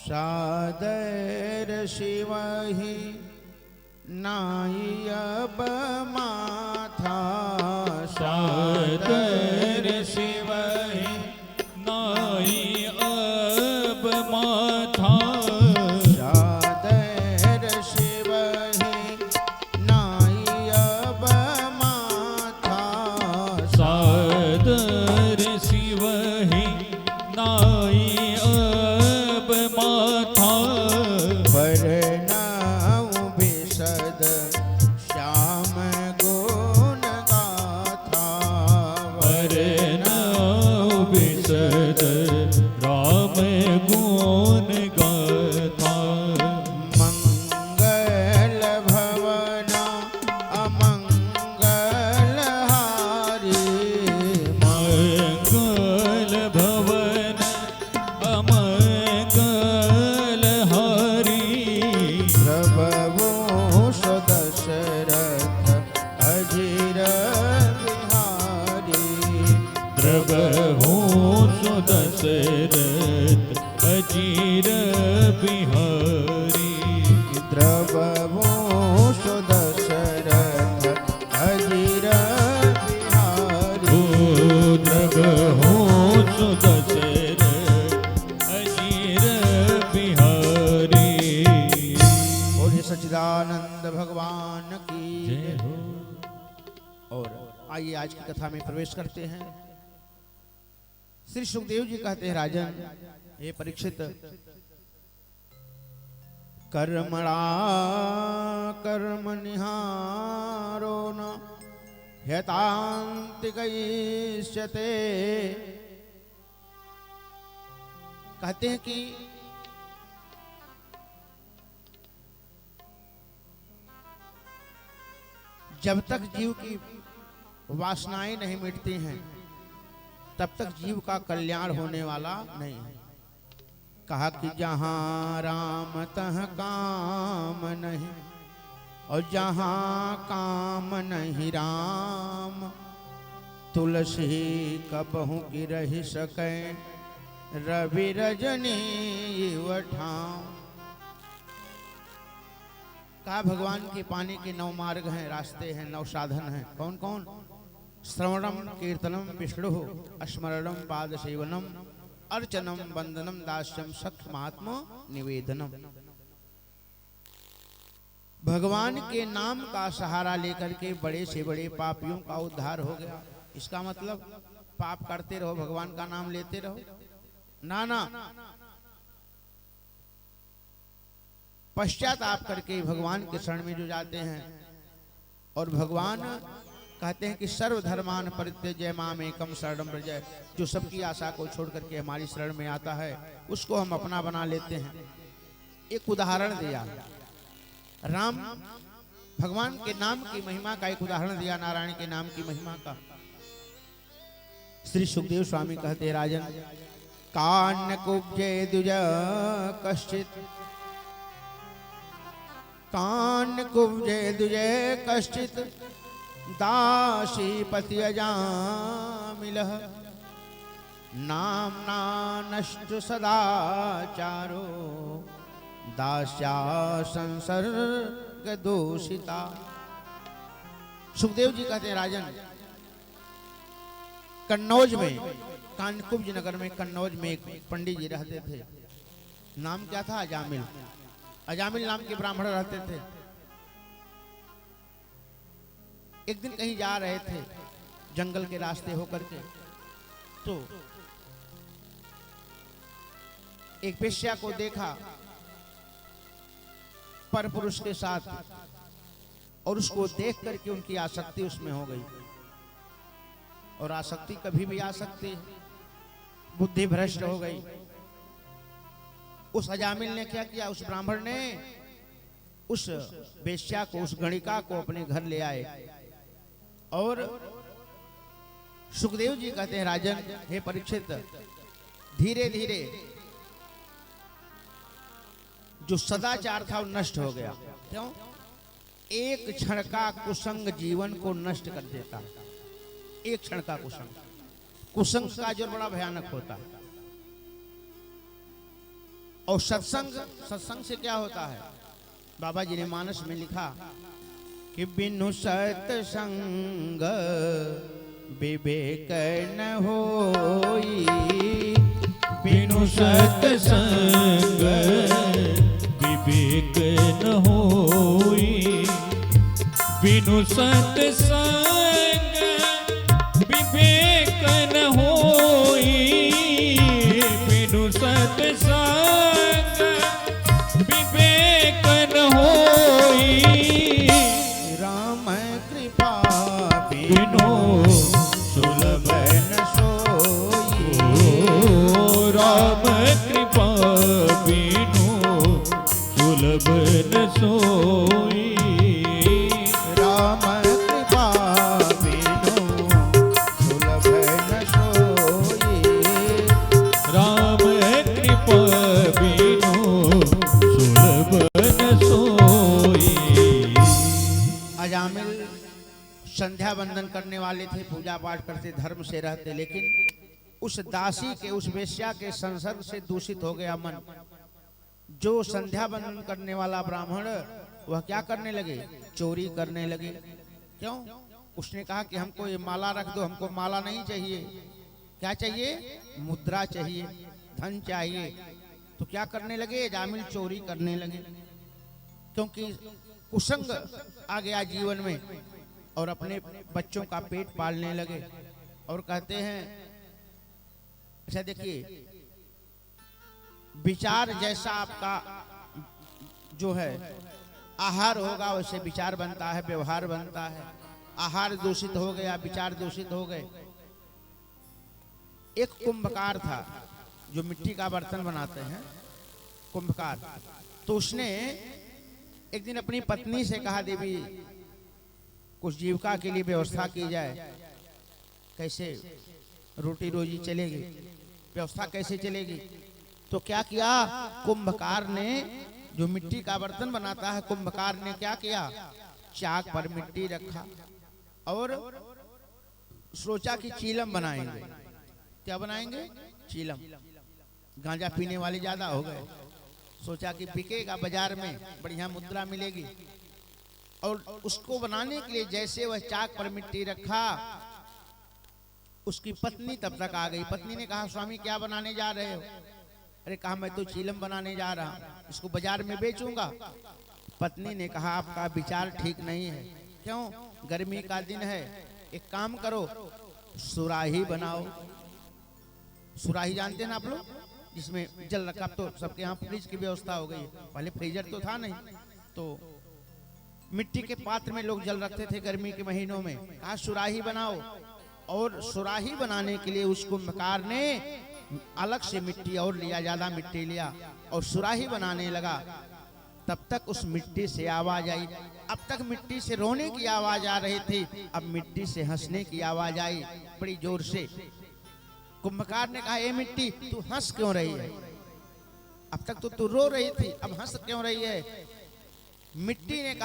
सादर शिव ही नाई अब माथा, सादर शिव ही नाई अब माथा, सादर शिव ही नाई अब माथा, सादर शिव ही नाई अब माथा, वर्णव विशद श्याम गुण गाथा, वर्णव विशद राम गुण गाथा, मंगल भवन अमंगल हारी, मंगल भवन अमंगल हारी, प्रभवोष दशरथ अजीर बिहारी, द्रवहूष दशरथ अजीर बिहारी, द्रववोष दशरथ अजीर बिहारी, द्रवहूष दशरथ अजीर बिहारी। बोलिए सच्चिदानंद भगवान की जय हो। और आइए आज की कथा में प्रवेश करते हैं। श्री सुखदेव जी कहते हैं, राजन हे परीक्षित, कर्मणा कर्म निहारो न ह्यतान्तिकैष्यते। कहते हैं कि जब तक जीव की वासनाएं नहीं मिटती हैं तब तक जीव का कल्याण होने वाला नहीं है। कहा कि जहाँ राम तहाँ काम नहीं, और जहाँ काम नहीं राम, तुलसी कबहू की रह सके रवि रजनी ठाम। कहा भगवान के पाने के 9 मार्ग हैं, रास्ते हैं, 9 साधन हैं। कौन कौन? श्रवणम कीर्तनम विष्णु स्मरणम पाद सेवनम अर्चनम वंदनम दास्यम सख्य महात्मा निवेदनम। भगवान के नाम का सहारा लेकर के बड़े से बड़े पापियों का उद्धार हो गया। इसका मतलब पाप करते रहो, भगवान का नाम लेते रहो? ना ना, पश्चाताप करके भगवान के शरण में जो जाते हैं, और भगवान कहते हैं कि सर्वधर्मान परित्यज्य माम एकम शरणम व्रज। जो सबकी आशा को छोड़ करके हमारी शरण में आता है उसको हम अपना बना लेते हैं। एक उदाहरण दिया, राम भगवान के नाम की महिमा का एक उदाहरण दिया, नारायण के नाम की महिमा का। श्री सुखदेव स्वामी कहते, राजन कान्य कुब्जे द्विज कश्चित, कान्य कुब्जे द्विज कश्चित दासी पति अजामिलः, नामना नष्ट सदाचारो दास्या संसर्ग दूषिता। सुखदेव जी कहते हैं, राजन कन्नौज में, कानकुब्ज नगर में, कन्नौज में एक पंडित जी रहते थे। नाम क्या था? अजामिल। अजामिल नाम के ब्राह्मण रहते थे। एक दिन कहीं जा रहे थे जंगल के रास्ते होकर के, तो एक वेश्या को देखा पर पुरुष के साथ, और उसको देख करके उनकी आसक्ति उसमें हो गई। और आसक्ति कभी भी आ सकती है, बुद्धि भ्रष्ट हो गई। उस अजामिल ने क्या किया? उस ब्राह्मण ने उस वेश्या को, उस गणिका को अपने घर ले आए। और सुखदेव जी कहते हैं, राजन हे परीक्षित, धीरे धीरे जो सदाचार था वो नष्ट हो गया। क्यों? एक क्षण का कुसंग जीवन को नष्ट कर देता है। एक क्षण का कुसंग, कुसंग का जो बड़ा भयानक होता है। और सत्संग से क्या होता है? बाबा जी ने मानस में लिखा कि बिनु सत्संग विवेक न होई, बिनु सत्संग विवेक न होई, बिनु सत्संग विवेक न होई, बिनु सत्संग विवेक न होई। राम कृपा बिनु सुलभ न सोई, राम कृपा बिनु सुलभ न सोई, राम कृपा बिनु सुलभ न सोई, राम कृपा बिनु सुलभ न सोई। अजामिल संध्या वंदन करने वाले थे, पूजा पाठ करते, धर्म से रहते, लेकिन उस दासी के, उस वेश्या के संसर्ग से दूषित हो गया मन। जो संध्या वंदन करने वाला ब्राह्मण, वह क्या करने लगे? चोरी करने लगे। क्यों? उसने कहा कि हमको ये माला रख दो, हमको माला नहीं चाहिए। क्या चाहिए? मुद्रा चाहिए, धन चाहिए। तो क्या करने लगे? अजामिल चोरी करने लगे, क्योंकि कुसंग आ गया जीवन में, और अपने बच्चों का पेट पालने लगे। और कहते हैं, अच्छा देखिए, विचार जैसा आपका जो है आहार होगा, वैसे विचार बनता है, व्यवहार बनता है। आहार दूषित हो गया, विचार दूषित हो गए। एक कुंभकार था जो मिट्टी का बर्तन बनाते हैं, कुंभकार। तो उसने एक दिन अपनी पत्नी से कहा, देवी कुछ जीविका के लिए व्यवस्था की जाए, कैसे रोटी रोजी चलेगी, व्यवस्था कैसे चलेगी। तो क्या किया? कुंभकार ने, जो मिट्टी का बर्तन बनाता है, कुंभकार ने क्या किया? चाक पर मिट्टी रखा और सोचा कि चीलम बनाएंगे। क्या बनाएंगे? चीलम। गांजा पीने वाले ज्यादा हो गए, सोचा कि बिकेगा बाजार में, बढ़िया मुद्रा मिलेगी। और उसको बनाने के लिए जैसे वह चाक पर मिट्टी रखा, उसकी पत्नी तब तक आ गई। पत्नी ने कहा, स्वामी क्या बनाने जा रहे हो? अरे कहा, मैं तो चीलम बनाने जा रहा हूं, इसको बाजार में बेचूंगा। पत्नी ने कहा, आपका विचार ठीक नहीं है। क्यों? गर्मी का दिन है, एक काम करो, सुराही बनाओ। सुराही जानते हैं ना आप लोग, जिसमें जल रखा। तो सबके यहाँ फ्रिज की व्यवस्था हो गई, पहले फ्रीजर तो था नहीं। तो मिट्टी के पात्र में लोग जल रखते थे गर्मी के महीनों में। कहा सुराही बनाओ। और सुराही बनाने के लिए उस कुंभकार ने अलग से मिट्टी और लिया, ज्यादा मिट्टी लिया और सुराही बनाने लगा। तब तक उस मिट्टी से आवाज आई। अब तक मिट्टी से रोने की आवाज आ रही थी, अब मिट्टी से हंसने की आवाज आई बड़ी जोर से। कुंभकार ने कहा, ए मिट्टी, तू हंस क्यों रही है? अब तक तो तू रो रही थी, अब हंस क्यों रही है? मिट्टी ने कहा,